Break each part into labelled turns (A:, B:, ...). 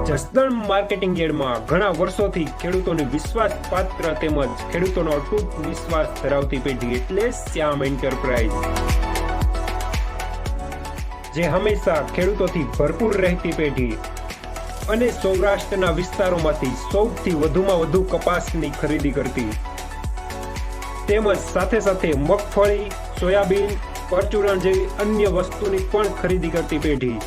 A: Jasdan marketing યાર્ડમાં ઘણા વર્ષોથી ખેડૂતોની વિશ્વાસપાત્ર તેમજ ખેડૂતોનો અતૂટ વિશ્વાસ ધરાવતી પેઢી એટલે શ્યામ એન્ટરપ્રાઇઝ, જે હંમેશા ખેડૂતોથી ભરપૂર રહેતી પેઢી અને સૌરાષ્ટ્રના વિસ્તારોમાંથી સૌથી વધુમાં વધુ કપાસની ખરીદી કરતી તેમજ સાથે સાથે મગફળી, સોયાબીન, પરચુરણ જેવી અન્ય વસ્તુની પણ ખરીદી કરતી પેઢી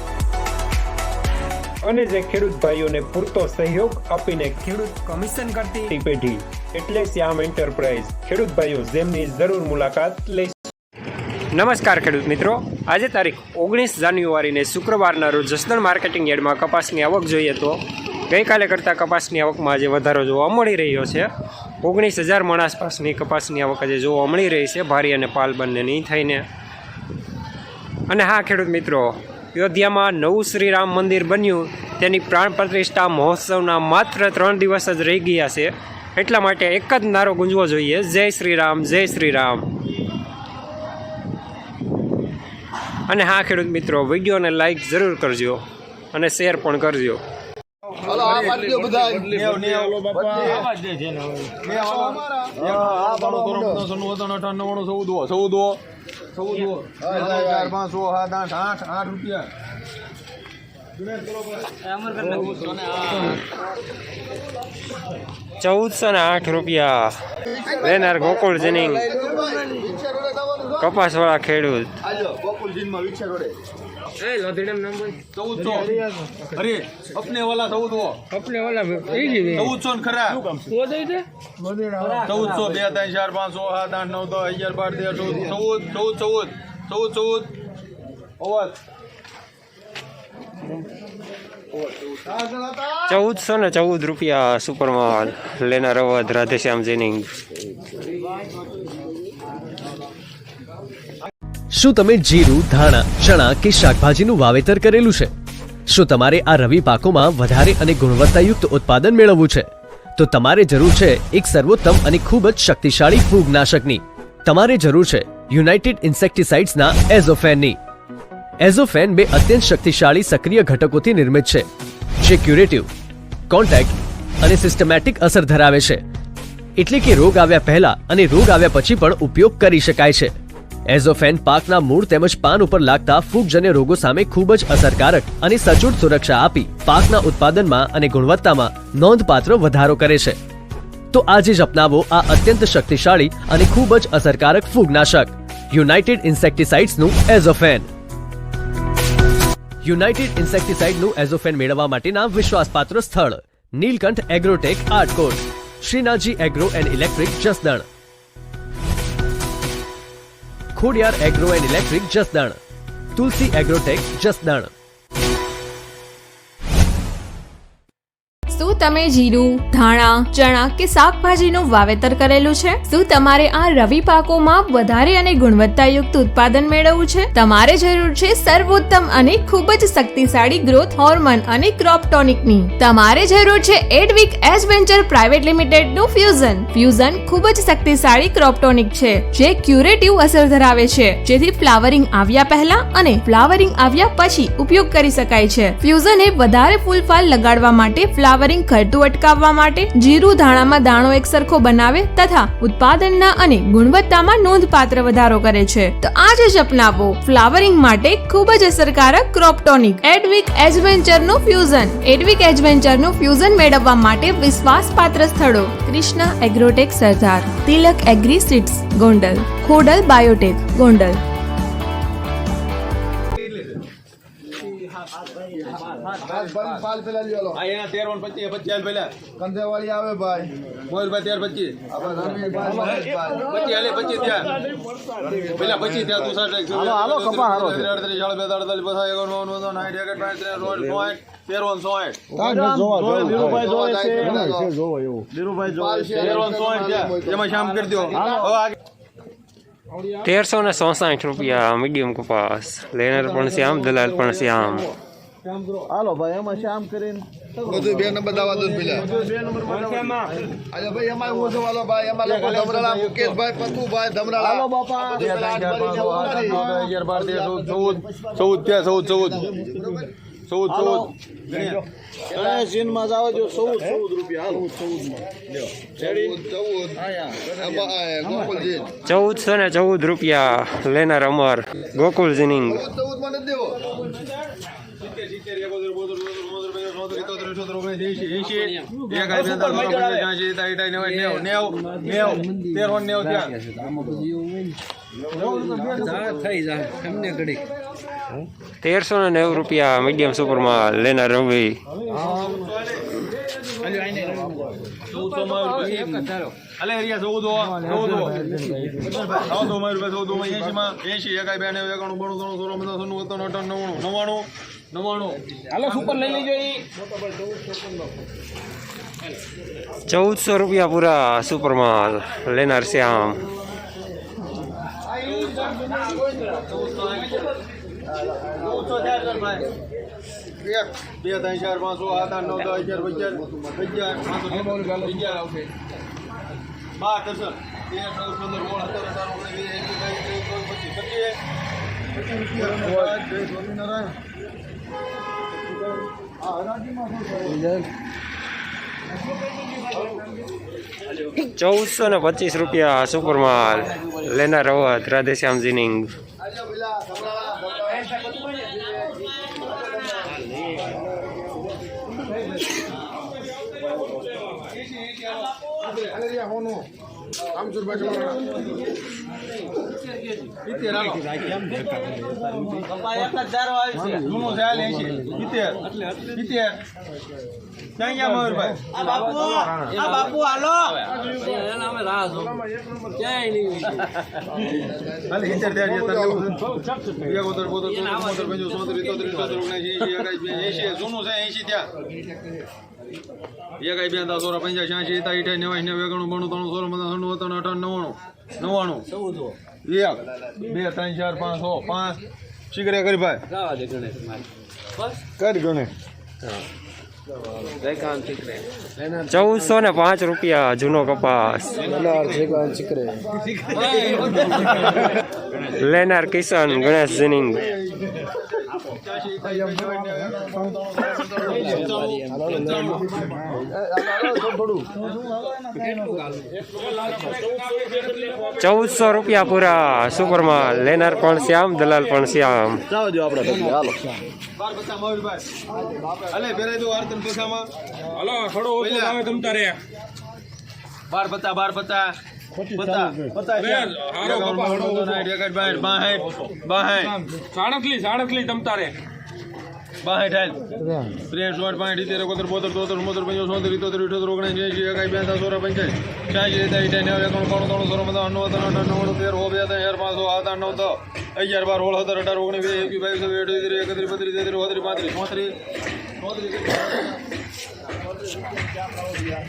A: અને જે ખેડૂત ભાઈઓને પૂરતો સહયોગ આપીને ખેડૂત કમિશન કરતી પેઢી એટલે શ્યામ એન્ટરપ્રાઇઝ. ખેડૂત ભાઈઓ જેમની જરૂર મુલાકાત લઈ. નમસ્કાર ખેડૂત મિત્રો, આજે તારીખ 19 જાન્યુઆરીને શુક્રવારના રોજ જસદણ માર્કેટિંગ યાર્ડમાં કપાસની આવક જોઈએ તો ગઈકાલે કરતાં કપાસની આવકમાં આજે વધારો જોવા મળી રહ્યો છે. 19,000 મણ આસપાસની કપાસની આવક આજે જોવા મળી રહી છે, ભારી અને પાલ બંનેની થઈને. અને હા ખેડૂત મિત્રો, અયોધ્યામાં નવું શ્રીરામ મંદિર બન્યું તેની પ્રાણ પ્રતિષ્ઠા મહોત્સવના માત્ર 3 દિવસ જ રહી ગયા છે, એટલા માટે એક જ નારો ગુંજવો જોઈએ, જય શ્રી રામ, જય શ્રી રામ. અને હા ખેડૂત મિત્રો, વિડીયોને લાઈક જરૂર કરજો અને શેર પણ કરજો. ₹1408 લેનાર ગોકુળ જીનિંગ કપાસ વાળા ખેડૂત.
B: अरे अपने वाला 1400 खरा 1400 2 3 4 5 6 7 8 9 10 11 12
A: ₹1414 સુપરમાલ લેનાર અવધ રાધેશ્યામ જીનિંગ.
C: શું તમે જીરું, ધાણા, ચણા કે શાકભાજીનું વાવેતર કરેલું છે? શું તમારે આ રવિ પાકોમાં વધારે અને ગુણવત્તાયુક્ત ઉત્પાદન મેળવવું છે? તો તમારે જરૂર છે એક સર્વોત્તમ અને ખૂબ જ શક્તિશાળી ફૂગનાશકની. તમારે જરૂર છે યુનાઇટેડ ઇન્સેક્ટિસાઇડ્સના એઝોફેનની. એઝોફેન 2 અત્યંત શક્તિશાળી સક્રિય ઘટકોથી નિર્મિત છે, જે ક્યુરેટિવ, કોન્ટેક્ટ અને સિસ્ટમેટિક અસર ધરાવે છે, એટલે કે રોગ આવ્યા પહેલા અને રોગ આવ્યા પછી પણ ઉપયોગ કરી શકાય છે. એઝોફેન પાકના મૂળ તેમજ પાન ઉપર લાગતા ફૂગજન્ય રોગો સામે ખૂબ જ અસરકારક અને સચોટ સુરક્ષા આપી પાકના ઉત્પાદનમાં અને ગુણવત્તામાં નોંધપાત્ર વધારો કરે છે. તો આજે જ અપનાવો આ અત્યંત શક્તિશાળી અને ખૂબ જ અસરકારક ફૂગનાશક યુનાઇટેડ ઇન્સેક્ટિસાઇડ્સનું એઝોફેન. યુનાઇટેડ ઇન્સેક્ટિસાઇડનું એઝોફેન મેળવવા માટેના વિશ્વાસપાત્ર સ્થળ Neelkanth Agrotech Atkot, Shrinathji Agro and Electric Jasdan, Khodiyar Agro and Electric Jasdan, Tulsi Agrotech Jasdan.
D: શું તમે જીરું, ધાણા, ચણા કે શાકભાજીનું વાવેતર કરેલું છે? શું તમારે આ રવિ પાકોમાં વધારે અને ગુણવત્તાયુક્ત ઉત્પાદન મેળવવું છે? તમારે જરૂર છે સર્વોત્તમ અને ખૂબ જ શક્તિશાળી ગ્રોથ હોર્મોન અને ક્રોપ ટોનિકની. તમારે જરૂર છે એડવિક એડવેન્ચર પ્રાઇવેટ લિમિટેડનું ફ્યુઝન. ફ્યુઝન ખૂબ જ શક્તિશાળી ક્રોપ ટોનિક છે, જે ક્યુરેટિવ અસર ધરાવે છે, જેથી ફ્લાવરિંગ આવ્યા પહેલા અને ફ્લાવરિંગ આવ્યા પછી ઉપયોગ કરી શકાય છે. ફ્યુઝન એ વધારે ફૂલફાલ લગાડવા માટે, ફ્લાવરિંગ ખરતું અટકાવવા માટે, જીરું ધાણામાં દાણો એક સરખો બનાવે તથા ઉત્પાદનના અને ગુણવત્તામાં નોંધપાત્ર વધારો કરે છે. તો આજે જ અપનાવો ફ્લાવરિંગ માટે ખૂબ જ અસરકારક ક્રોપ ટોનિક એડવિક એડવેન્ચરનું ફ્યુઝન. એડવિક એડવેન્ચરનું ફ્યુઝન મેળવવા માટે વિશ્વાસપાત્ર સ્થળો Krishna Agrotech Sardar, Tilak Agri Seeds Gondal, Khodal Biotech Gondal.
B: पाल पेला लियो आ यहाँ 13 25 25 पेला कंदेवाली आवे भाई मोर भाई 13 25 अब रमी भाई 25 आले 25 ત્યાં પેલા 25 ત્યાં તું સાઠ હાલો કપા હારો 38 42 બસા 59 નીરુભાઈ જોવે છે જોવો એવું નીરુભાઈ જોવે છે 1360 એમાં શામ કરી દો હવે
A: ₹1367 મીડિયમ કપાસ લેનાર પણ શ્યામ, દલાલ પણ શ્યામ.
B: હાલો ભાઈ એમાં શામ કરીને બધું 2 નંબર દાવા દો પેલા 2 નંબર માં અરે ભાઈ એમાં હું જો વાલો ભાઈ એમાં લોકો ધમરાળા મુકેશભાઈ પતુભાઈ ધમરાળા હાલો બાપા 11 12 13 14 14 14 14 ચીનમાં જાવ જો 14 રૂપિયા હાલો
A: 1414 રૂપિયા લેનાર અમર ગોકુલ જીનિંગ
B: 14 મને દેવો
A: ₹1390 મીડિયમ સુપરમાં લેનાર રવિ 1400 રૂપિયા પૂરા સુપરમાં લેનાર શ્યામ 1425 રૂપિયા સુપરમાં લેનાર રવત રાધેશ્યામ જીનિંગ 1405 રૂપિયા જૂનો કપાસ લેનાર કિશન ગણેશ જીનિંગ 1400 રૂપિયા પૂરા સુપરમાં લેનાર પણ શ્યામ દલાલ પણ શ્યામ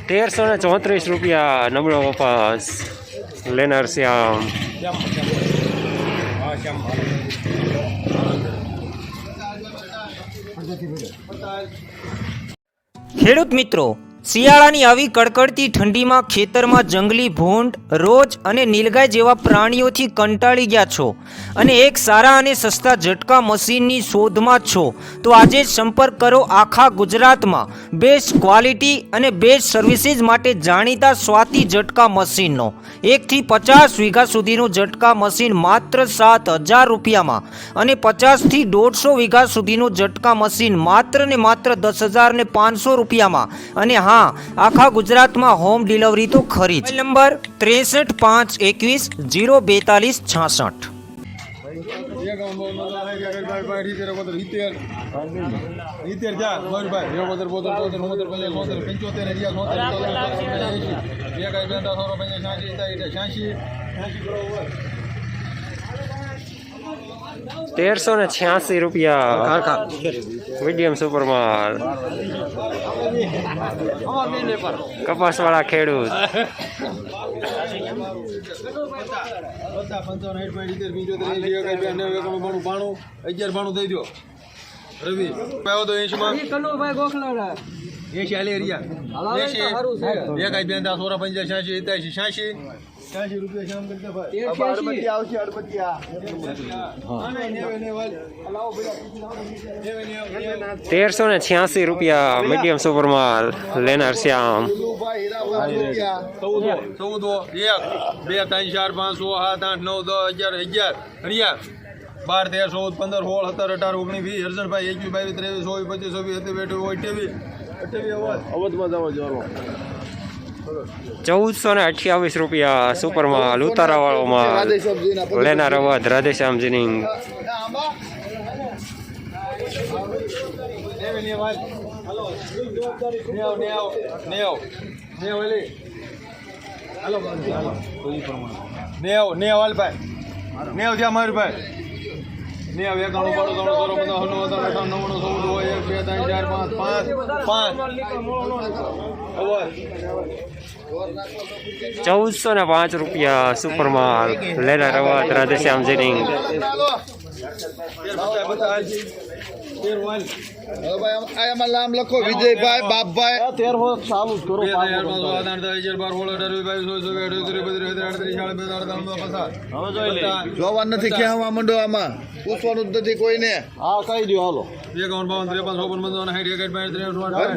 A: ₹1334 નબળો કપાસ લેનાર શ્યામ
E: ખેડૂત મિત્રો, શિયાળાની આવી કડકડતી ઠંડીમાં ખેતરમાં જંગલી ભૂંડ, રોજ અને નીલગાય જેવા પ્રાણીઓથી કંટાળી ગયા છો અને એક સારા અને સસ્તા ઝટકા મશીનની શોધમાં છો તો આજે જ સંપર્ક કરો આખા ગુજરાતમાં બેસ્ટ ક્વોલિટી અને બેસ્ટ સર્વિસીસ માટે જાણીતા સ્વાતિ ઝટકા મશીનનો 1 થી 50 વીઘા સુધીનું ઝટકા મશીન માત્ર 7,000 રૂપિયામાં અને 50 થી 150 વીઘા સુધીનું ઝટકા મશીન માત્ર ને માત્ર 10,500 રૂપિયામાં અને હા, આખા ગુજરાતમાં હોમ ડિલિવરી તો ખરી જ. નંબર 6351204266.
A: ₹1386 મીડિયમ સુપરમાં કપાસ વાળા ખેડૂત
B: 1192 દઈ દો રવિ પાયો તો 80 માં 80 હાલે એરિયા 80 એક આઈ બેન 10 સોરા 50 86 87 86 રૂપિયા શામ કરતા ભાઈ અડબત્તી આવશે અડબત્તી
A: 1386 રૂપિયા મીડિયમ સુપર માલ લેનાર શ્યામ.
B: 14 1 2 3 4 5 6 7 8 9 10 11 11 12 13 14 15 16 17 18 19 20 હરસણભાઈ 21 22 23 24 25 27 28 અવધમાં જવા જવાનો
A: 1428 રૂપિયા સુપર માલ ઉતારા વાળો માલ લેનાર અવધ રાધેશ્યામ જીનિંગ. ચૌદસો ને 5 રૂપિયા સુપર માલ લેનાર અવધ રાધેશ્યામ જીનિંગ.
B: આમાં નામ લખો વિજયભાઈ બાપભાઈ 13 ચાલુ જ કરો જોવાનું નથી ક્યાં મંડો આમાં પૂછવાનું જ નથી કોઈને હા કહી દો હાલો 51 52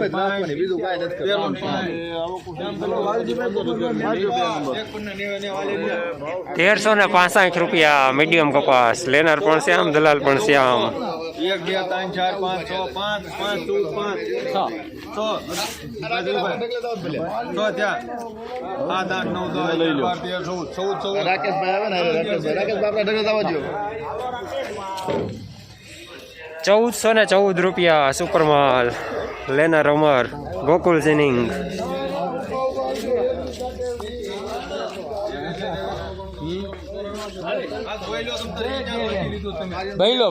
B: 53 બીજું કાંઈ નથી.
A: 1365 રૂપિયા મીડિયમ કપાસ લેનાર પણ શ્યામ દલાલ પણ શ્યામ.
B: 1 2 3 4 5 6 5 રાકેશભાઈ આવે ને રાકેશભાઈ આપણે ઢગલા જવા દો.
A: 1414 રૂપિયા સુપર માલ લેનાર અમર ગોકુલ જીનિંગ.
E: ભઈલો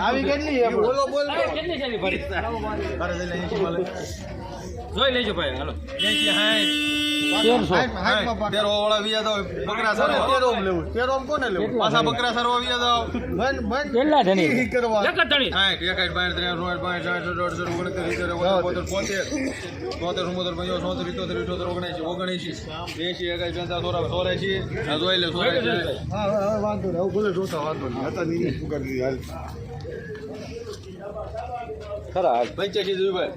B: આવી કેટલી બોલો બોલ
E: જોઈ લેજો ભાઈ હાલો.
B: બકરા સારો તેરોમ કોને લેવું પાછા બકરા સારો
E: કેટલા ધણી
B: ખરા 85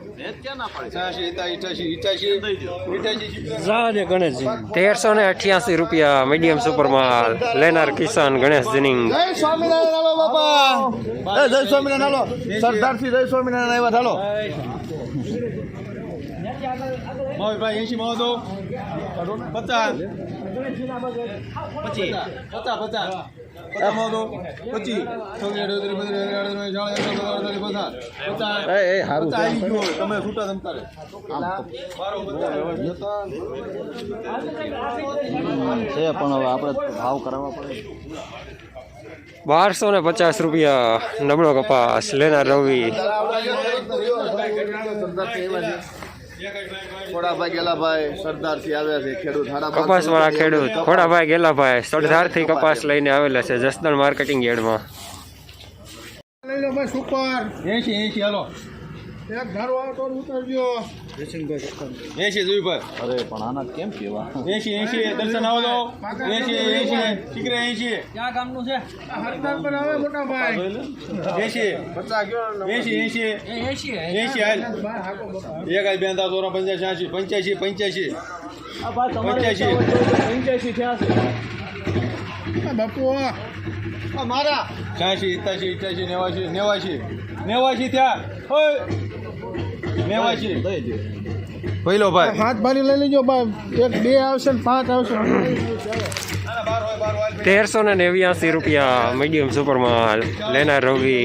A: 1388 રૂપિયા મીડિયમ સુપર માલ લેનાર કિસાન ગણેશ જીનિંગ.
B: જય સ્વામિનારાયણ હાલો બાપા જય સ્વામિનારાયણ હાલો સરદારથી જય સ્વામિનારાયણ આવ્યા હાલો ભાઈ 80 માં દો 50 તમે છૂટા તમતારે છે પણ હવે આપણે ભાવ કરાવવા પડે.
A: 1250 રૂપિયા નબળો કપાસ લેનાર રવિ.
B: ખોડાભાઈ ગેલાભાઈ સરદારથી આવ્યા છે ખેડૂત
A: કપાસ વાળા ખેડૂત ખોડાભાઈ ગેલાભાઈ સરદારથી કપાસ લઈને આવેલા છે જસદણ માર્કેટિંગ યાર્ડમાં.
B: લઈ લો ભાઈ સુપર 80 હાલો એક ધારો આવતો ઉતરજો 80 જોઈ ભાઈ અરે પણ આના કેમ કેવા 80 દર્શન આવો તો 80 શીકરે 80 ક્યાં ગામનું છે હરદાર પર આવે મોટા ભાઈ 80 50 ગયો 80 હાલ એક આઈ બેંદા દોરા 50 85 85 આ ભાઈ તમારે 85 થયા છે બાપુ આ મારા 86 87 88 89 થયા ઓય 89 પહેલો ભાઈ હાથ ભારી લઈ લેજો ભાઈ 1 2 આવશે ને 5 આવશે.
A: 1389 રૂપિયા મીડિયમ સુપર માલ લેનાર રવિ.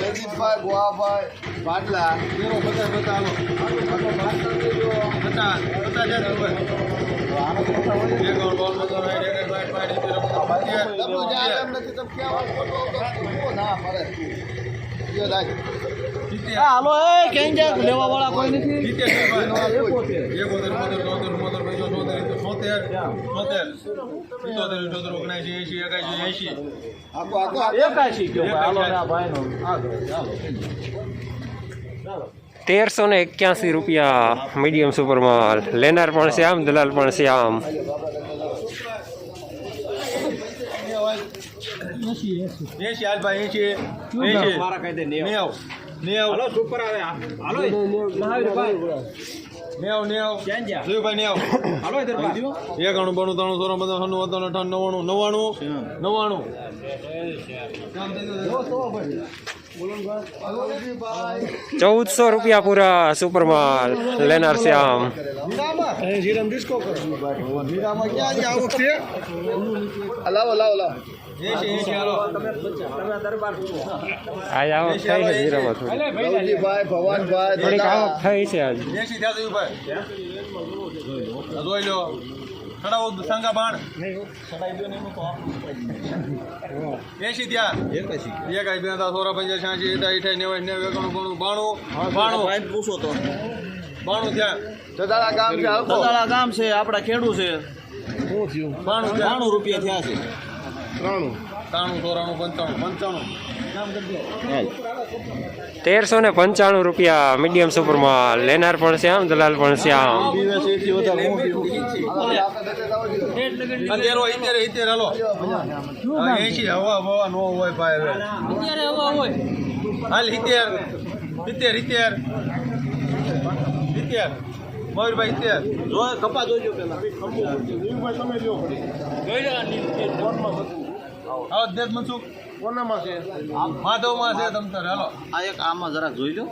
B: જયદીપભાઈ ગોવાભાઈ પાટલા હાલો લેવા વાળા કોઈ નથી
A: ₹1381 મીડિયમ સુપર માલ. લેનાર પણ છે આમ, દલાલ પણ છે આમ.
B: 80 હાલ ભાઈ 80 સુપર આવે હાલો નેવ જોયું ભાઈ એક અણુ બણું ત્રણ સોળ બધા 99
A: ₹1400 પૂરા સુપર માલ. લેનાર છે આમ.
B: લાવો
A: આજ આવક થઈ છે જીરામાં થોડી. થોડીક આવક થઈ છે આજ.
B: 80 થયા જોયું ભાઈ જોઈ લો ખડાવો સંગા બાણ 80 થયા એક આઈ બે સોરા 85 પૂછો તો 92 થયા
F: સદાળા ગામ છે આપડા ખેડૂ છે 92 રૂપિયા થયા છે
B: 93
A: ₹1395 મીડિયમ સુપર માલ. લેનાર પણ છે આમ, દલાલ પણ છે આમ.
B: 70 હાલો 80 હવા નો હોય ભાઈ હાલ 70 મયુરભાઈ 70 જો કપા જોઈજો પેલા તમે જો આવો દેશ મનસુખ કોનામાં છે માધવમાં છે તમ તારે હાલો
F: આ એક આમાં જરાક જોઈ લો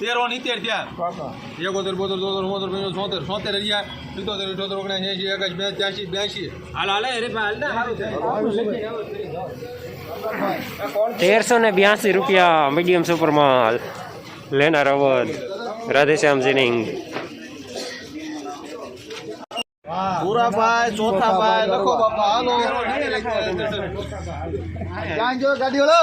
B: 13 થયા 71 72 રહ્યા 77 82 હાલ
A: ₹1382 મીડિયમ સુપર માલ. લેનાર અવધ. રાધેશ્યામ જીનિંગ.
F: પૂરાભાઈ ચોથાભાઈ લખો બાપા હાલો ક્યાં જો ગાડી ઓલો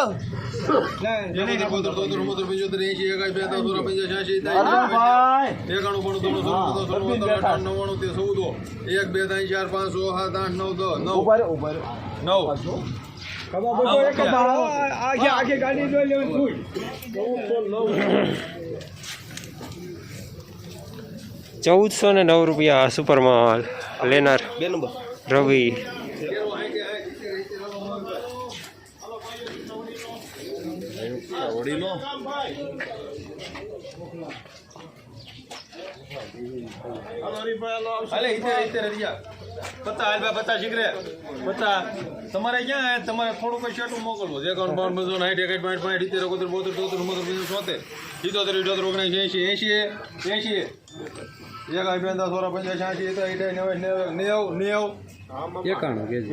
A: ₹1409 સુપર માલ. લેનાર રવિ.
B: તમારે ક્યાં તમારે થોડું કઈ શેટું મોકલવો જે કાઉન્ટ બાઉન્ડ બધું 90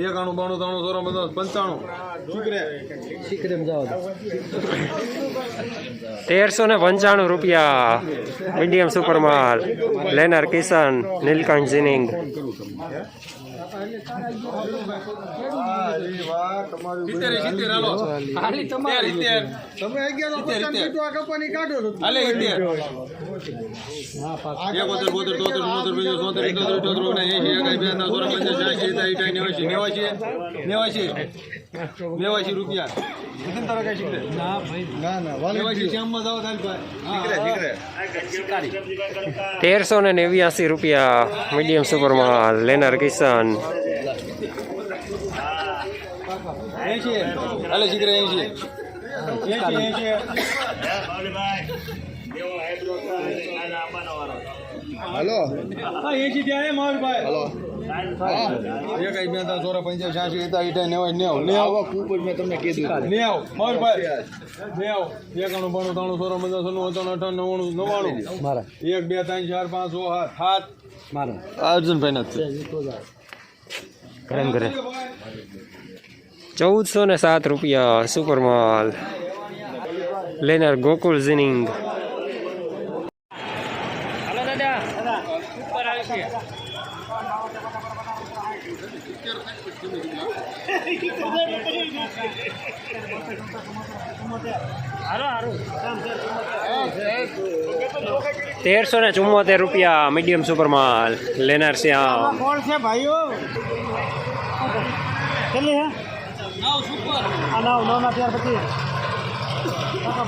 B: એકાણું 92
A: ₹1395 મીડિયમ સુપર માલ. લેનાર કિશન. નીલકંઠ જીનિંગ.
B: રૂપિયા
A: 1389 મીડિયમ સુપર માલ. લેનાર કિશન. 1407 સુપર માલ. લેનાર ગોકુલ જીનિંગ. ₹1374 મીડિયમ સુપર માલ લેનાર શ્યામ.
F: કોણ છે ભાઈઓ કેટલી હે આ નવ ના 12 25 દાદા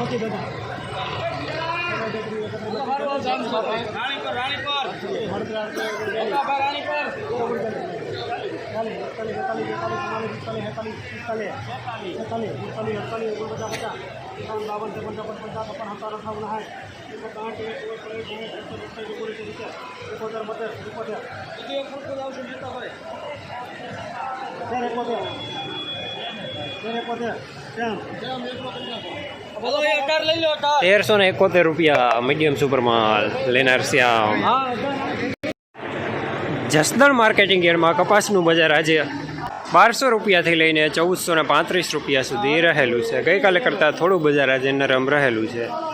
A: ₹1371 મીડિયમ સુપર માલ લેનાર શ્યામ. જસદણ માર્કેટિંગ યાર્ડમાં કપાસનું બજાર આજે ₹1200 થી લઈને ₹1435 સુધી રહેલું છે. ગઈકાલે કરતાં થોડું બજાર આજે નરમ રહેલું છે.